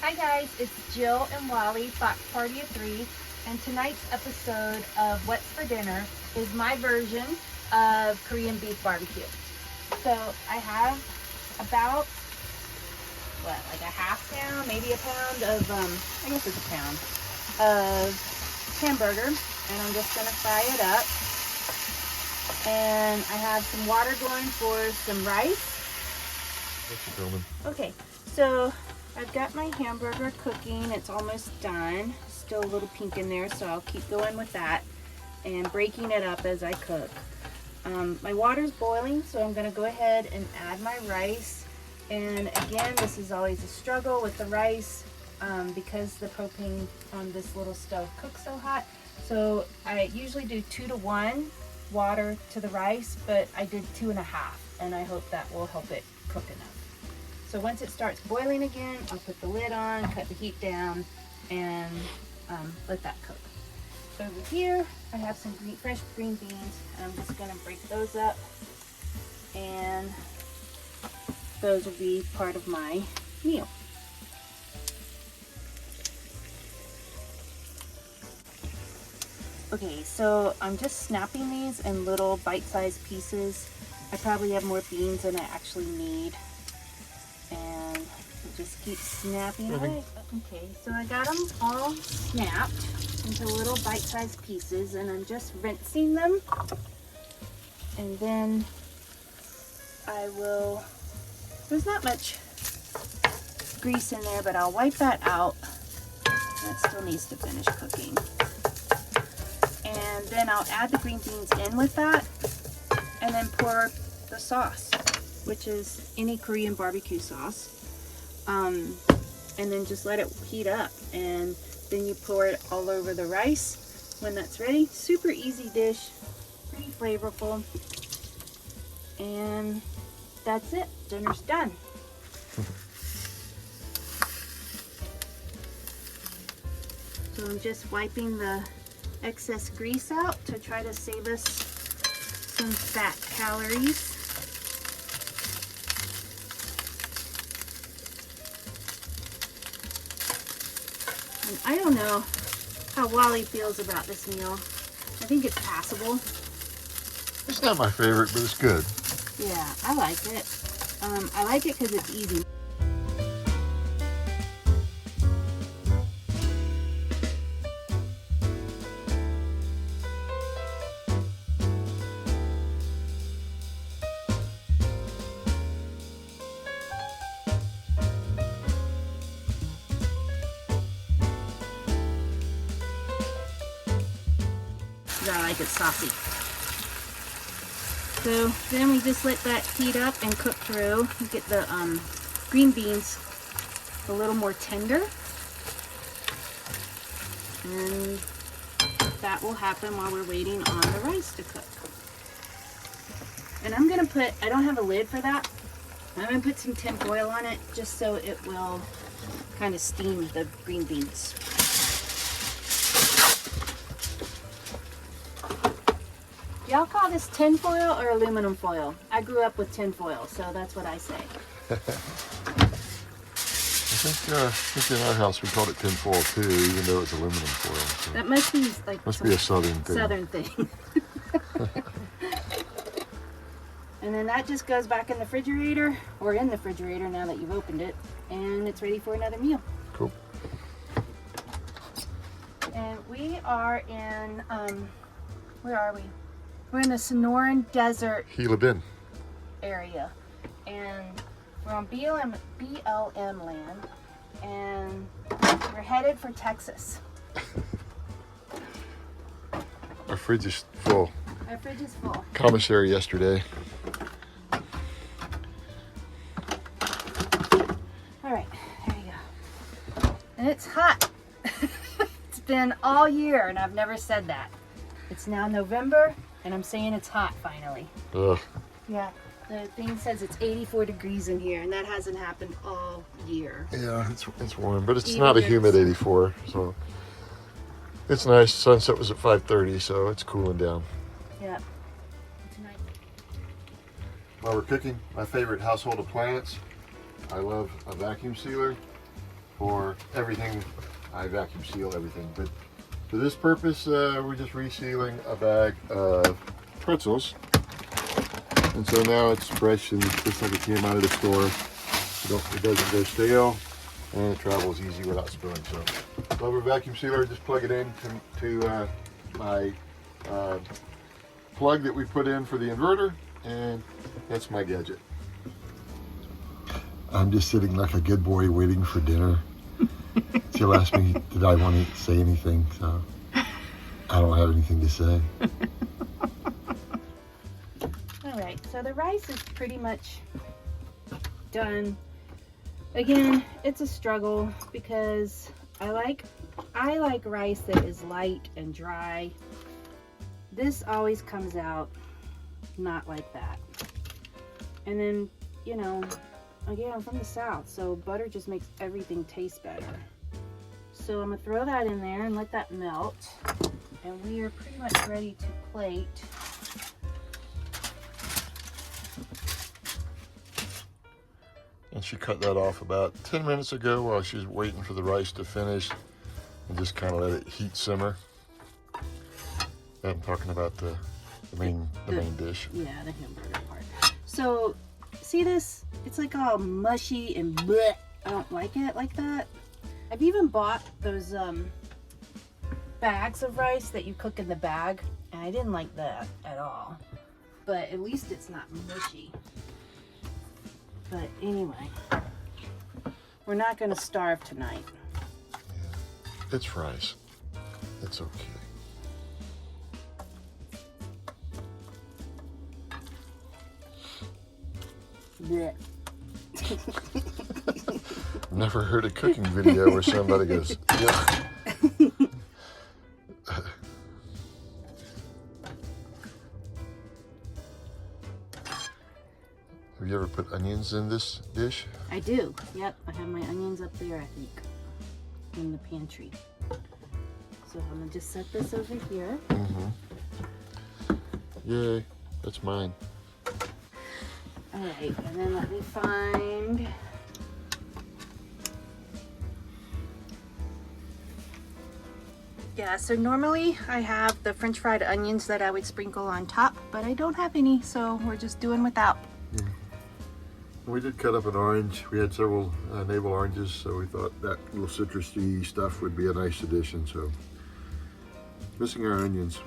Hi guys, it's Jill and Wally, Fox Party of 3, and tonight's episode of What's for Dinner is my version of Korean beef barbecue. So I have about, like a half pound, maybe a pound of, I guess it's a pound, of hamburger, and I'm just going to fry it up. And I have some water going for some rice. What's you filming? Okay, so I've got my hamburger cooking. It's almost done. Still a little pink in there, so I'll keep going with that and breaking it up as I cook. My water's boiling, so I'm going to go ahead and add my rice. And again, this is always a struggle with the rice because the propane on this little stove cooks so hot. So I usually do 2 to 1 water to the rice, but I did 2.5, and I hope that will help it cook enough. So once it starts boiling again, I'll put the lid on, cut the heat down, and let that cook. Over here, I have some fresh green beans, and I'm just going to break those up, and those will be part of my meal. Okay, so I'm just snapping these in little bite-sized pieces. I probably have more beans than I actually need. And just keep snapping away. Okay, so I got them all snapped into little bite-sized pieces, and I'm just rinsing them. And then I will, there's not much grease in there, but I'll wipe that out. That still needs to finish cooking. And then I'll add the green beans in with that, and then pour the sauce, which is any Korean barbecue sauce, and then just let it heat up, and then you pour it all over the rice when that's ready. Super easy dish, pretty flavorful, and that's it. Dinner's done. So I'm just wiping the excess grease out to try to save us some fat calories. And I don't know how Wally feels about this meal. I think it's passable. It's not my favorite, but it's good. Yeah, I like it. I like it because it's easy. I like it saucy. So then we just let that heat up and cook through. You get the green beans a little more tender. And that will happen while we're waiting on the rice to cook. And I'm going to put, I don't have a lid for that. I'm going to put some tin foil on it just so it will kind of steam the green beans. Y'all call this tin foil or aluminum foil? I grew up with tin foil, so that's what I say. I think in our house we called it tin foil too, even though it's aluminum foil. So That must be like must be a southern thing. Southern thing. And then that just goes back in the refrigerator, or in the refrigerator now that you've opened it, and it's ready for another meal. Cool. And we are in, where are we? We're in the Sonoran Desert Gila Bend area, and we're on BLM land, and we're headed for Texas. Our fridge is full. Our fridge is full. Commissary yesterday. All right, there you go. And it's hot. It's been all year, and I've never said that. It's now November, and I'm saying it's hot finally. Ugh. Yeah, the thing says it's 84 degrees in here, and that hasn't happened all year. Yeah, it's warm, but it's Even not a if humid 84, so it's nice. Sunset was at 5:30, so it's cooling down. Yeah. Tonight. While we're cooking, my favorite household appliance, I love a vacuum sealer for everything, I vacuum seal everything. But for this purpose, we're just resealing a bag of pretzels. And so now it's fresh and just like it came out of the store. It doesn't go stale, and it travels easy without spilling. So, rubber vacuum sealer, just plug it in to my plug that we put in for the inverter, and that's my gadget. I'm just sitting like a good boy waiting for dinner. She'll ask me, did I want to say anything? So I don't have anything to say. All right, so the rice is pretty much done. Again, it's a struggle because I like rice that is light and dry. This always comes out not like that. And then, you know, again, I'm from the South, so butter just makes everything taste better. So I'm gonna throw that in there and let that melt. And we are pretty much ready to plate. And she cut that off about 10 minutes ago while she's waiting for the rice to finish, and just kind of let it heat simmer. I'm talking about the main dish. Yeah, the hamburger part. So, see this? It's like all mushy and bleh. I don't like it like that. I've even bought those bags of rice that you cook in the bag, and I didn't like that at all. But at least it's not mushy. But anyway, we're not going to starve tonight. Yeah, it's rice. It's okay. Bleh. Never heard a cooking video where somebody goes, yuck. Have you ever put onions in this dish? I do. Yep, I have my onions up there, I think, in the pantry. So I'm gonna just set this over here. Mm-hmm. Yay, that's mine. All right, and then let me find. Yeah, so normally I have the French fried onions that I would sprinkle on top, but I don't have any, so we're just doing without. Yeah. We did cut up an orange. We had several navel oranges, so we thought that little citrusy stuff would be a nice addition. So, missing our onions.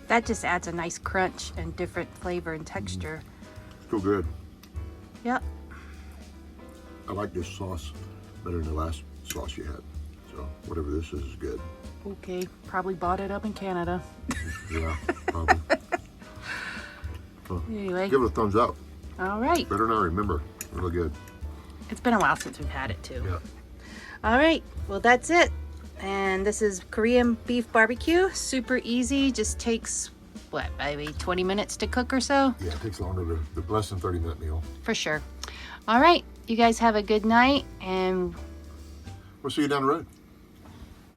That just adds a nice crunch and different flavor and texture. Still good. Yep. I like this sauce better than the last sauce you had. So, whatever this is good. Okay, probably bought it up in Canada. Yeah, probably. So, Anyway. give it a thumbs up. All right. Better not remember. Really good. It's been a while since we've had it too. Yeah. All right, well that's it. And this is Korean beef barbecue. Super easy, just takes, what, maybe 20 minutes to cook or so? Yeah, it takes longer the less than 30-minute meal. For sure. All right, you guys have a good night, and We'll see you down the road.